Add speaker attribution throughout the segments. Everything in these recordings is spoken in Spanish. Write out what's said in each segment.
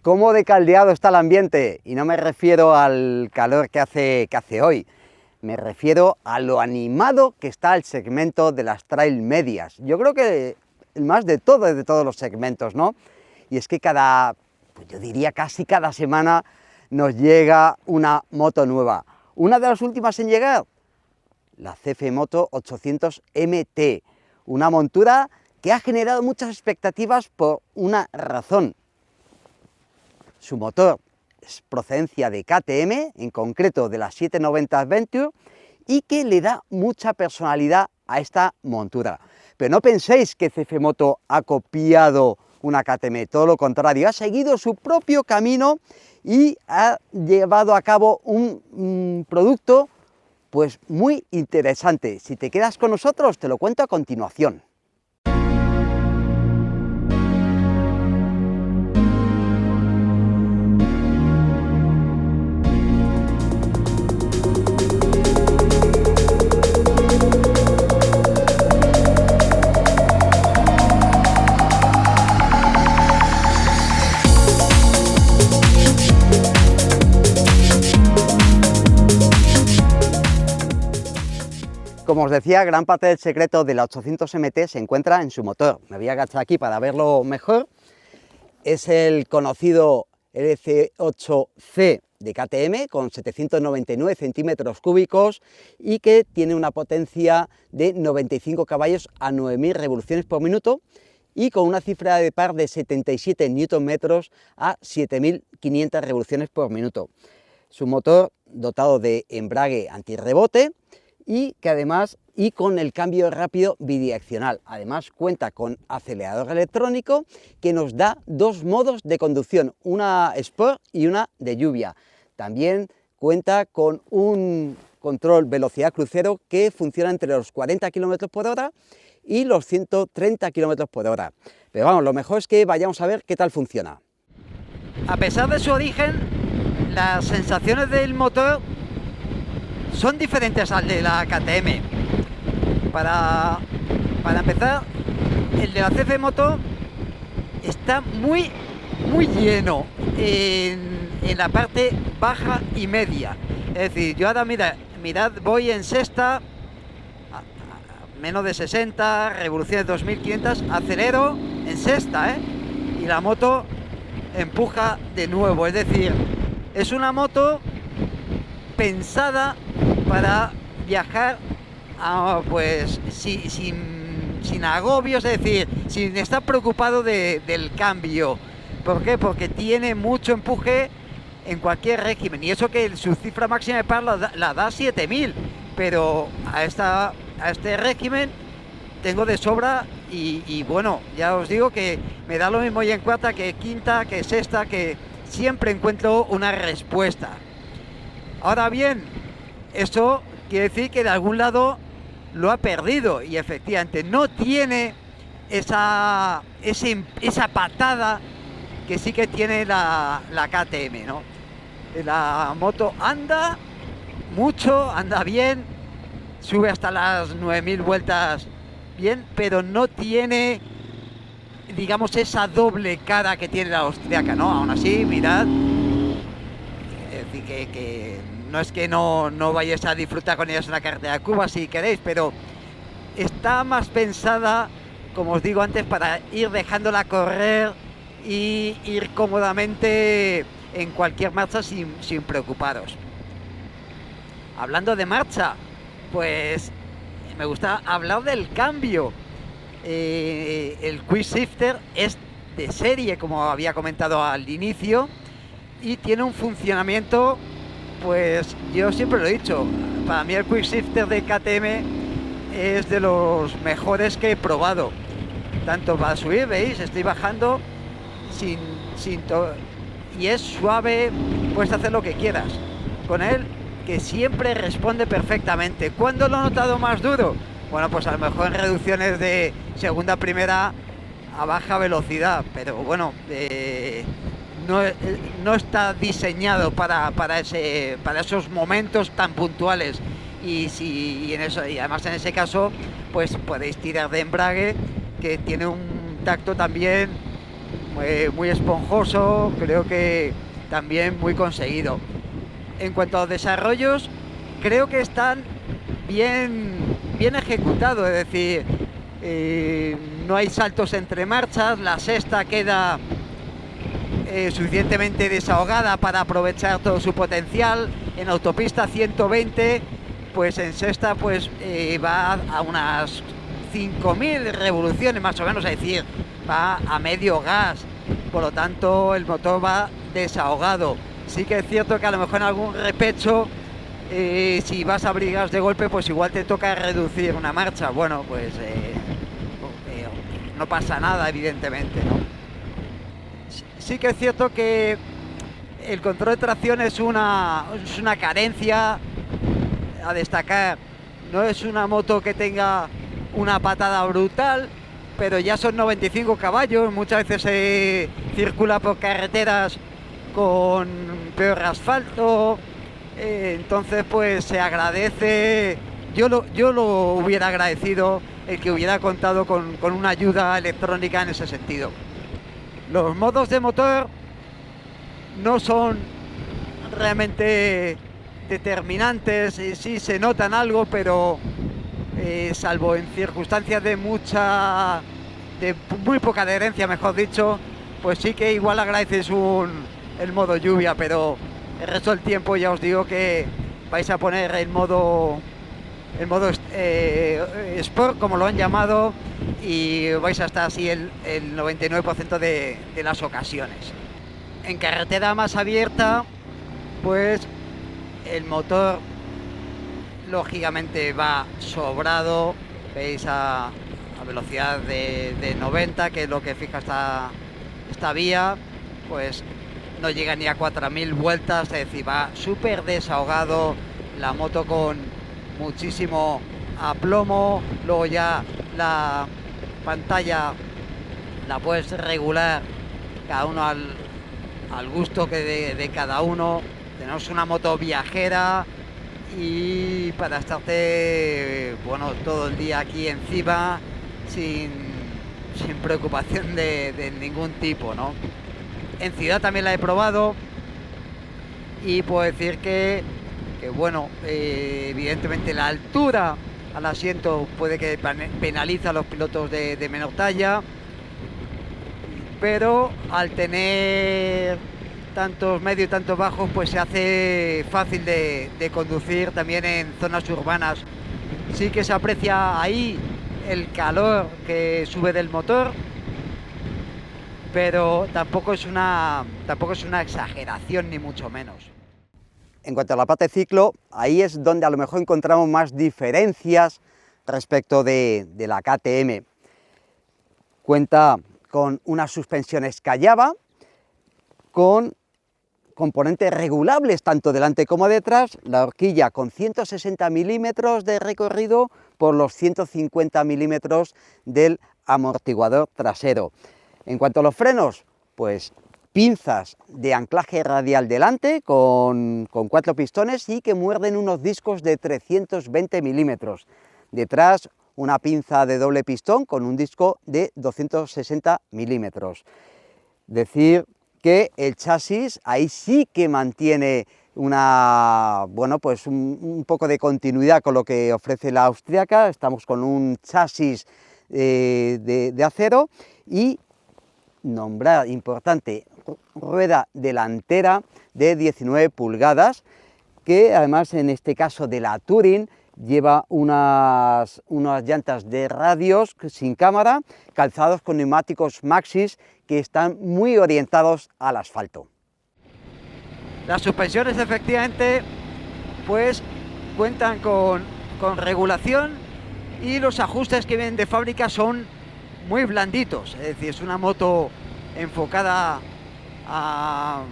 Speaker 1: cómo de caldeado está el ambiente, y no me refiero al calor que hace hoy, me refiero a lo animado que está el segmento de las trail medias. Yo creo que el más de todos los segmentos, ¿no? Y es que yo diría casi cada semana nos llega una moto nueva. Una de las últimas en llegar, la CF Moto 800 MT, una montura que ha generado muchas expectativas por una razón. Su motor es procedencia de KTM, en concreto de la 790 Adventure, y que le da mucha personalidad a esta montura. Pero no penséis que CF Moto ha copiado una KTM, todo lo contrario, ha seguido su propio camino y ha llevado a cabo un producto pues muy interesante. Si te quedas con nosotros, te lo cuento a continuación. Como os decía, gran parte del secreto de la 800 MT se encuentra en su motor. Me voy a agachar aquí para verlo mejor. Es el conocido LC8C de KTM con 799 centímetros cúbicos y que tiene una potencia de 95 caballos a 9.000 revoluciones por minuto y con una cifra de par de 77 Nm a 7.500 revoluciones por minuto. Su motor dotado de embrague antirrebote y que además con el cambio rápido bidireccional. Además cuenta con acelerador electrónico que nos da dos modos de conducción, una Sport y una de lluvia. También cuenta con un control velocidad crucero que funciona entre los 40 km por hora y los 130 km por hora. Pero vamos, lo mejor es que vayamos a ver qué tal funciona. A pesar de su origen, las sensaciones del motor son diferentes al de la KTM. Para empezar, el de la CF Moto está muy lleno en la parte baja y media. Es decir, yo ahora mirad, voy en sexta, a menos de 60, revoluciones 2500, acelero en sexta, y la moto empuja de nuevo. Es decir, es una moto pensada para viajar pues sin agobios, es decir, sin estar preocupado del cambio. ¿Por qué? Porque tiene mucho empuje en cualquier régimen, y eso que su cifra máxima de par la da 7000, pero a este régimen tengo de sobra y bueno, ya os digo que me da lo mismo ya en cuarta que quinta, que sexta, que siempre encuentro una respuesta. Ahora bien, esto quiere decir que de algún lado lo ha perdido y efectivamente no tiene esa patada que sí que tiene la KTM, ¿no? La moto anda mucho, anda bien, sube hasta las 9000 vueltas bien, pero no tiene, digamos, esa doble cara que tiene la austriaca, ¿no? Aún así, mirad, es decir, que no es que no vayáis a disfrutar con ellos en la carretera de Cuba si queréis, pero está más pensada, como os digo antes, para ir dejándola correr y ir cómodamente en cualquier marcha sin preocuparos. Hablando de marcha, pues me gusta hablar del cambio. El Quick Shifter es de serie, como había comentado al inicio, y tiene un funcionamiento, pues yo siempre lo he dicho, para mí el Quick Shifter de KTM es de los mejores que he probado, tanto para subir, veis, estoy bajando y es suave, puedes hacer lo que quieras con él, que siempre responde perfectamente. ¿Cuándo lo he notado más duro? Bueno, pues a lo mejor en reducciones de segunda a primera a baja velocidad, pero bueno, no está diseñado para esos momentos tan puntuales, y además en ese caso pues podéis tirar de embrague, que tiene un tacto también
Speaker 2: muy esponjoso, creo que también muy conseguido. En cuanto a los desarrollos, creo que están bien ejecutados, es decir, no hay saltos entre marchas, la sexta queda suficientemente desahogada para aprovechar todo su potencial. En autopista 120, pues en sexta pues va a unas 5.000 revoluciones más o menos, es decir, va a medio gas, por lo tanto el motor va desahogado. Sí que es cierto que a lo mejor en algún repecho, si vas a abrir gas de golpe, pues igual te toca reducir una marcha. Bueno, pues no pasa nada, evidentemente, ¿no? Sí que es cierto que el control de tracción es una carencia a destacar. No es una moto que tenga una patada brutal, pero ya son 95 caballos, muchas veces se circula por carreteras con peor asfalto, entonces pues se agradece. Yo lo hubiera agradecido el que hubiera contado con una ayuda electrónica en ese sentido. Los modos de motor no son realmente determinantes, sí se notan algo, pero salvo en circunstancias de muy poca adherencia, mejor dicho, pues sí que igual agradeces el modo lluvia, pero el resto del tiempo ya os digo que vais a poner el modo Sport, como lo han llamado, y vais a estar así el 99% de las ocasiones. En carretera más abierta, pues el motor lógicamente va sobrado, veis a velocidad de 90, que es lo que fija esta vía, pues no llega ni a 4.000 vueltas, es decir, va súper desahogado, la moto con muchísimo aplomo. Luego ya la pantalla la puedes regular cada uno al gusto de cada uno. Tenemos una moto viajera y para estarte todo el día aquí encima sin preocupación de ningún tipo, ¿no? En ciudad también la he probado y puedo decir que evidentemente la altura al asiento puede que penaliza a los pilotos de menor talla, pero al tener tantos medios y tantos bajos, pues se hace fácil de conducir también en zonas urbanas. Sí que se aprecia ahí el calor que sube del motor, pero tampoco es una exageración, ni mucho menos.
Speaker 1: En cuanto a la parte de ciclo, ahí es donde a lo mejor encontramos más diferencias respecto de la KTM. Cuenta con unas suspensiones Callaba, con componentes regulables tanto delante como detrás, la horquilla con 160 milímetros de recorrido por los 150 milímetros del amortiguador trasero. En cuanto a los frenos, pues pinzas de anclaje radial delante con 4 pistones y que muerden unos discos de 320 milímetros. Detrás una pinza de doble pistón con un disco de 260 milímetros. Decir que el chasis ahí sí que mantiene un poco de continuidad con lo que ofrece la austríaca. Estamos con un chasis de acero y nombrar importante rueda delantera de 19 pulgadas que además en este caso de la Touring lleva unas llantas de radios sin cámara, calzados con neumáticos Maxxis que están muy orientados al asfalto.
Speaker 2: Las suspensiones efectivamente pues cuentan con regulación y los ajustes que vienen de fábrica son muy blanditos, es decir, es una moto enfocada al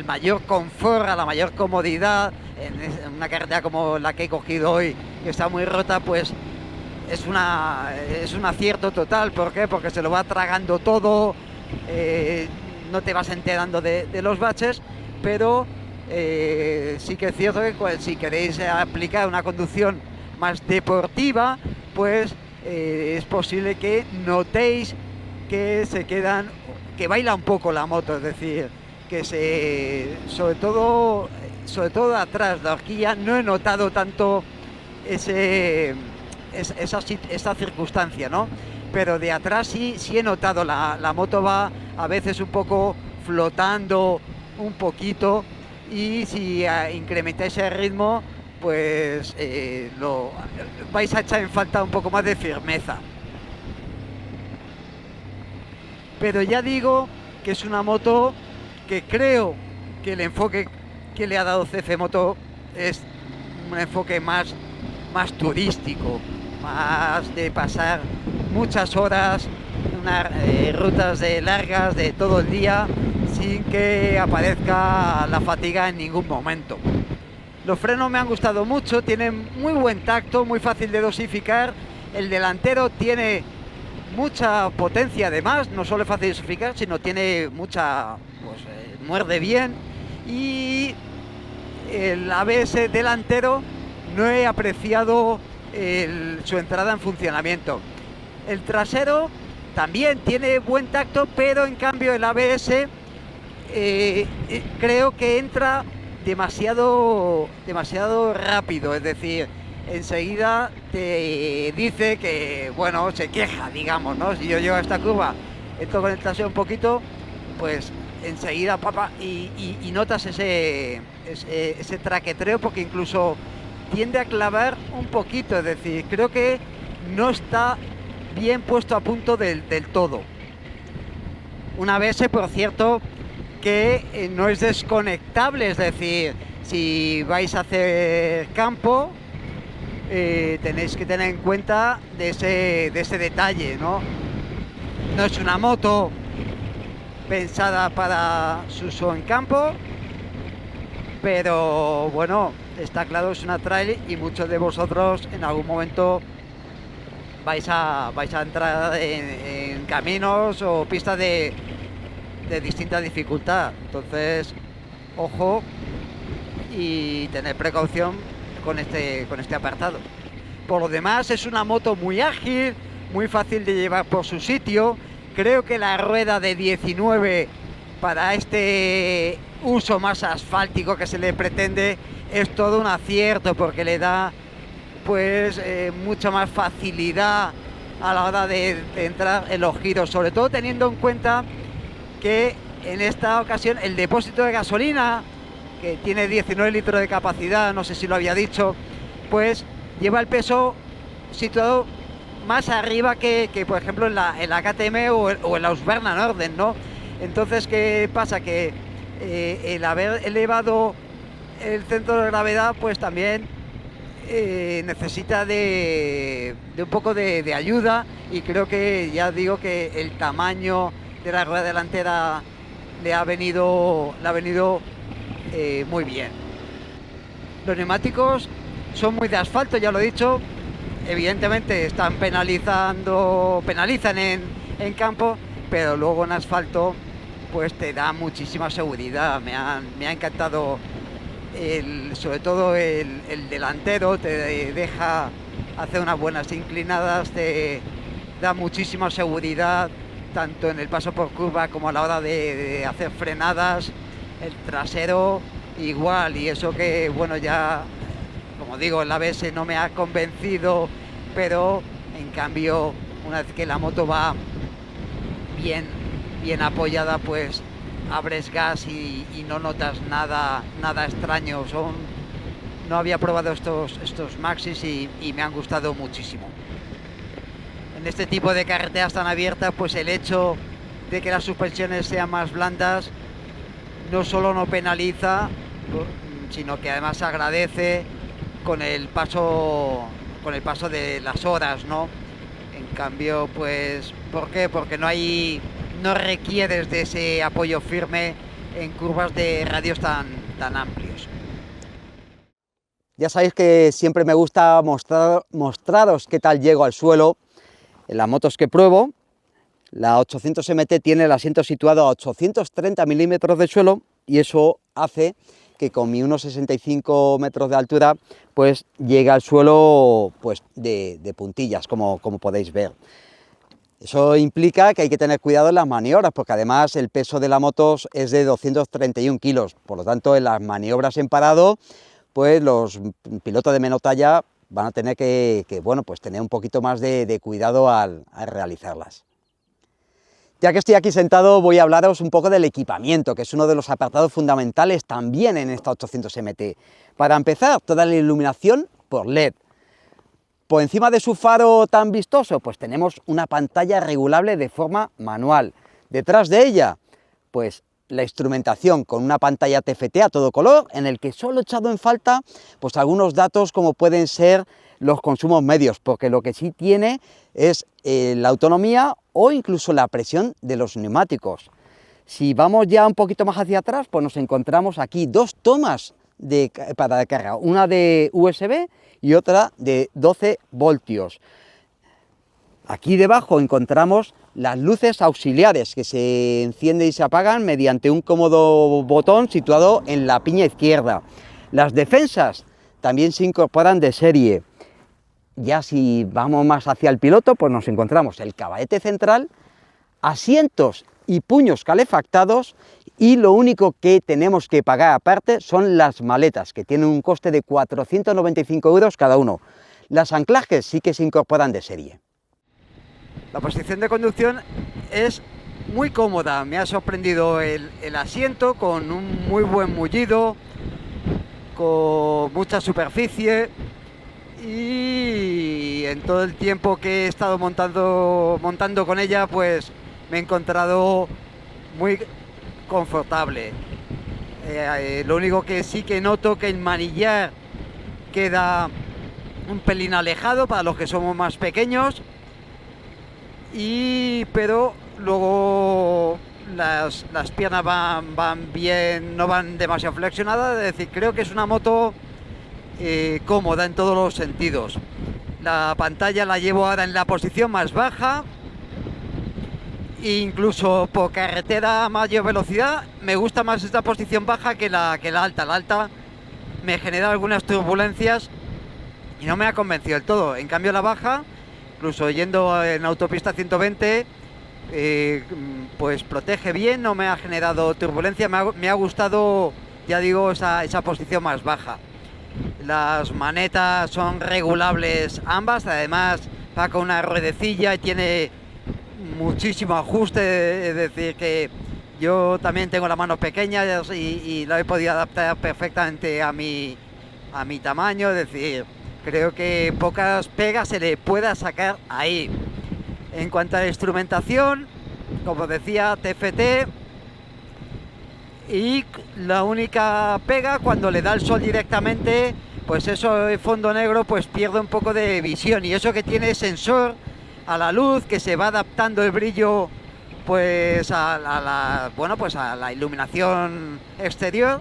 Speaker 2: mayor confort, a la mayor comodidad. En una carretera como la que he cogido hoy, que está muy rota, pues es un acierto total. ¿Por qué? Porque se lo va tragando todo, no te vas enterando de los baches, pero sí que es cierto que si queréis aplicar una conducción más deportiva, pues es posible que notéis que se quedan que baila un poco la moto, es decir, que sobre todo de atrás, de horquilla, no he notado tanto esa circunstancia, ¿no? Pero de atrás sí he notado, la moto va a veces un poco flotando un poquito, y si incrementáis el ritmo, pues vais a echar en falta un poco más de firmeza. Pero ya digo que es una moto que creo que el enfoque que le ha dado CF Moto es un enfoque más turístico, más de pasar muchas horas, rutas largas de todo el día, sin que aparezca la fatiga en ningún momento. Los frenos me han gustado mucho, tienen muy buen tacto, muy fácil de dosificar. El delantero tiene mucha potencia, además, no solo es fácil de dosificar, sino tiene mucha, muerde bien. Y el ABS delantero no he apreciado su entrada en funcionamiento. El trasero también tiene buen tacto, pero en cambio el ABS creo que entra demasiado rápido, es decir, enseguida te dice que, bueno, se queja, digamos, ¿no? Si yo llego a esta curva, entro con el trasero un poquito, pues enseguida, y notas ese traquetreo, porque incluso tiende a clavar un poquito, es decir, creo que no está bien puesto a punto del todo. Un ABS, por cierto, que no es desconectable, es decir, si vais a hacer campo, tenéis que tener en cuenta de ese detalle, ¿no? No es una moto pensada para su uso en campo, pero bueno, está claro, es una trail, y muchos de vosotros en algún momento vais a entrar en caminos o pistas de distinta dificultad. Entonces, ojo y tener precaución con este apartado. Por lo demás, es una moto muy ágil, muy fácil de llevar por su sitio. Creo que la rueda de 19 para este uso más asfáltico que se le pretende es todo un acierto, porque le da pues mucha más facilidad a la hora de entrar en los giros, sobre todo teniendo en cuenta que en esta ocasión el depósito de gasolina, que tiene 19 litros de capacidad, no sé si lo había dicho, pues lleva el peso situado más arriba que por ejemplo en la KTM o en la Husqvarna Norden, ¿no? Entonces, ¿qué pasa? Que el haber elevado el centro de gravedad, pues también necesita de un poco de ayuda, y creo que, ya digo, que el tamaño de la rueda delantera le ha venido muy bien. Los neumáticos son muy de asfalto, ya lo he dicho. Evidentemente penalizan en campo, pero luego en asfalto pues te da muchísima seguridad. Me ha encantado sobre todo el delantero, te deja hacer unas buenas inclinadas, te da muchísima seguridad tanto en el paso por curva como a la hora de hacer frenadas. El trasero igual, y eso que, bueno, ya como digo, el ABS no me ha convencido, pero en cambio, una vez que la moto va bien apoyada, pues abres gas y no notas nada extraño. No había probado estos Maxis y me han gustado muchísimo. En este tipo de carreteras tan abiertas, pues el hecho de que las suspensiones sean más blandas no solo no penaliza, sino que además agradece con el paso de las horas, ¿no? En cambio, pues, ¿por qué? Porque no requieres de ese apoyo firme en curvas de radios tan amplios.
Speaker 1: Ya sabéis que siempre me gusta mostraros qué tal llego al suelo en las motos que pruebo. La 800 MT tiene el asiento situado a 830 milímetros de suelo, y eso hace que con mi 1,65 metros de altura pues llegue al suelo pues de puntillas, como podéis ver. Eso implica que hay que tener cuidado en las maniobras, porque además el peso de la moto es de 231 kilos, por lo tanto en las maniobras en parado, pues los pilotos de menor talla van a tener que bueno, pues tener un poquito más de cuidado al realizarlas. Ya que estoy aquí sentado, voy a hablaros un poco del equipamiento, que es uno de los apartados fundamentales también en esta 800 MT. Para empezar, toda la iluminación por LED. Por encima de su faro tan vistoso, pues tenemos una pantalla regulable de forma manual. Detrás de ella, pues la instrumentación con una pantalla TFT a todo color, en el que solo he echado en falta pues algunos datos como pueden ser los consumos medios, porque lo que sí tiene es la autonomía o incluso la presión de los neumáticos. Si vamos ya un poquito más hacia atrás, pues nos encontramos aquí dos tomas para carga, una de USB y otra de 12 voltios. Aquí debajo encontramos las luces auxiliares que se encienden y se apagan mediante un cómodo botón situado en la piña izquierda. Las defensas también se incorporan de serie. Ya si vamos más hacia el piloto, pues nos encontramos el caballete central, asientos y puños calefactados, y lo único que tenemos que pagar aparte son las maletas, que tienen un coste de 495 € cada uno. Los anclajes sí que se incorporan de serie.
Speaker 2: La posición de conducción es muy cómoda, me ha sorprendido el asiento con un muy buen mullido, con mucha superficie, y en todo el tiempo que he estado montando con ella, pues me he encontrado muy confortable. Lo único que sí que noto que el manillar queda un pelín alejado para los que somos más pequeños, pero luego las piernas van bien, no van demasiado flexionadas, es decir, creo que es una moto cómoda en todos los sentidos. La pantalla la llevo ahora en la posición más baja, incluso por carretera a mayor velocidad me gusta más esta posición baja que la alta. La alta me genera algunas turbulencias y no me ha convencido del todo. En cambio la baja, incluso yendo en autopista 120, pues protege bien, no me ha generado turbulencia, me ha gustado, ya digo, esa posición más baja. Las manetas son regulables ambas, además va con una ruedecilla y tiene muchísimo ajuste, es decir que yo también tengo las manos pequeñas y la he podido adaptar perfectamente a mi tamaño, es decir, creo que pocas pegas se le pueda sacar ahí. En cuanto a la instrumentación, como decía, TFT, y la única pega cuando le da el sol directamente, pues eso, el fondo negro, pues pierde un poco de visión, y eso que tiene sensor a la luz, que se va adaptando el brillo pues a la iluminación exterior,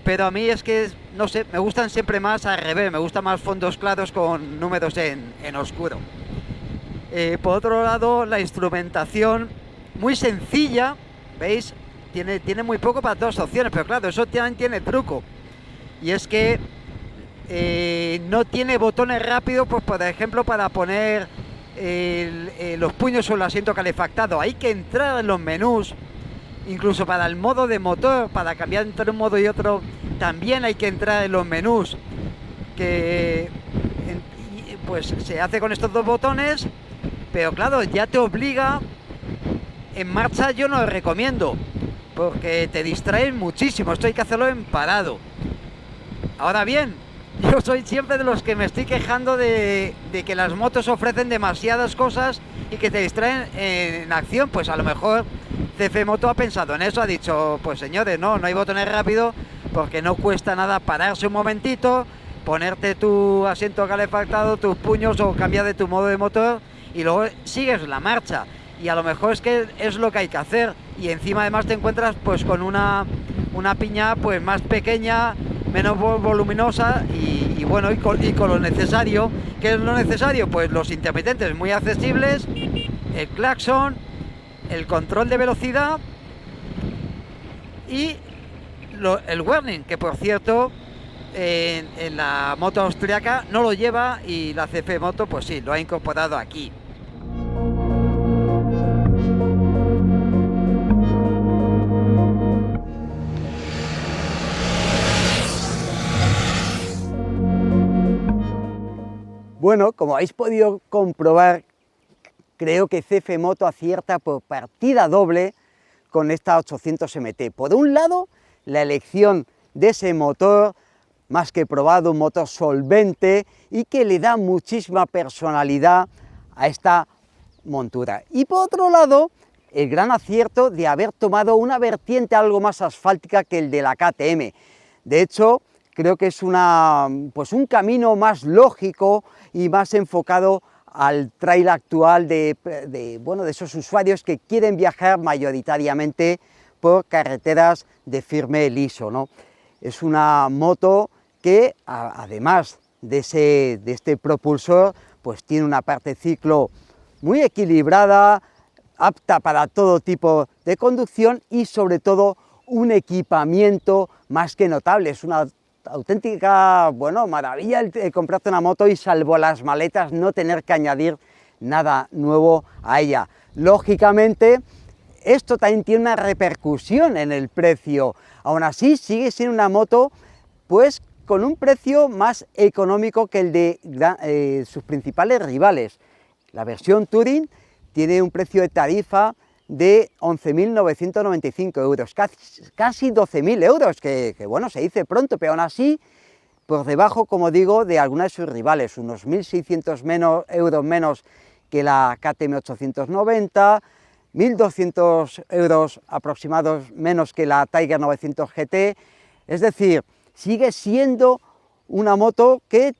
Speaker 2: pero a mí es que, no sé, me gustan siempre más al revés, me gustan más fondos claros con números en oscuro. Por otro lado, la instrumentación muy sencilla, ¿veis? Tiene muy poco para todas las opciones, pero claro, eso también tiene truco, y es que no tiene botones rápidos, pues por ejemplo para poner los puños sobre el asiento calefactado. Hay que entrar en los menús, incluso para el modo de motor, para cambiar entre un modo y otro, también hay que entrar en los menús, que pues se hace con estos dos botones, pero claro, ya te obliga. En marcha yo no lo recomiendo, porque te distraes muchísimo, esto hay que hacerlo en parado. Ahora bien, yo soy siempre de los que me estoy quejando de que las motos ofrecen demasiadas cosas y que te distraen en acción. Pues a lo mejor CF Moto ha pensado en eso, ha dicho, pues señores, no hay botones rápidos, porque no cuesta nada pararse un momentito, ponerte tu asiento calefactado, tus puños, o cambiar de tu modo de motor, y luego sigues la marcha. Y a lo mejor es que es lo que hay que hacer, y encima además te encuentras pues con una piña pues más pequeña, menos voluminosa, y bueno, y con lo necesario. ¿Qué es lo necesario? Pues los intermitentes muy accesibles, el claxon, el control de velocidad y el warning, que por cierto en la moto austriaca no lo lleva, y la CF Moto pues sí, lo ha incorporado aquí.
Speaker 1: bueno, como habéis podido comprobar, creo que CF Moto acierta por partida doble con esta 800 MT. Por un lado, la elección de ese motor más que probado, un motor solvente y que le da muchísima personalidad a esta montura. Y por otro lado, el gran acierto de haber tomado una vertiente algo más asfáltica que el de la KTM. De hecho, creo que es un camino más lógico y más enfocado al trail actual de esos usuarios que quieren viajar mayoritariamente por carreteras de firme liso, ¿no? Es una moto que, además de este propulsor, pues tiene una parte ciclo muy equilibrada, apta para todo tipo de conducción y sobre todo un equipamiento más que notable. Es una auténtica, maravilla el comprarte una moto y, salvo las maletas, no tener que añadir nada nuevo a ella. Lógicamente, esto también tiene una repercusión en el precio. Aún así, sigue siendo una moto, pues, con un precio más económico que el de sus principales rivales. La versión Touring tiene un precio de tarifa de 11.995 euros, casi 12.000 euros, que se dice pronto, pero aún así por debajo, como digo, de alguna de sus rivales, unos 1.600 euros menos que la KTM 890, 1.200 euros aproximados menos que la Tiger 900 GT, es decir, sigue siendo una moto que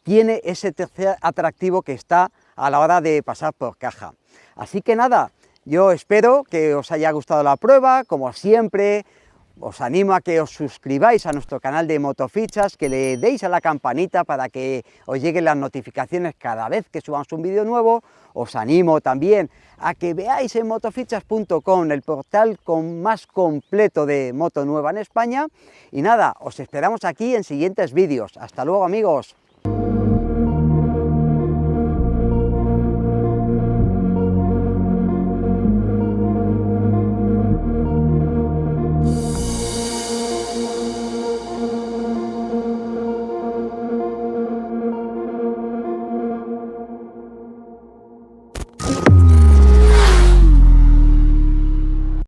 Speaker 1: tiene ese tercer atractivo que está a la hora de pasar por caja. Así que nada, yo espero que os haya gustado la prueba. Como siempre, os animo a que os suscribáis a nuestro canal de Motofichas, que le deis a la campanita para que os lleguen las notificaciones cada vez que subamos un vídeo nuevo. Os animo también a que veáis en motofichas.com, el portal más completo de moto nueva en España. Y nada, os esperamos aquí en siguientes vídeos. Hasta luego, amigos.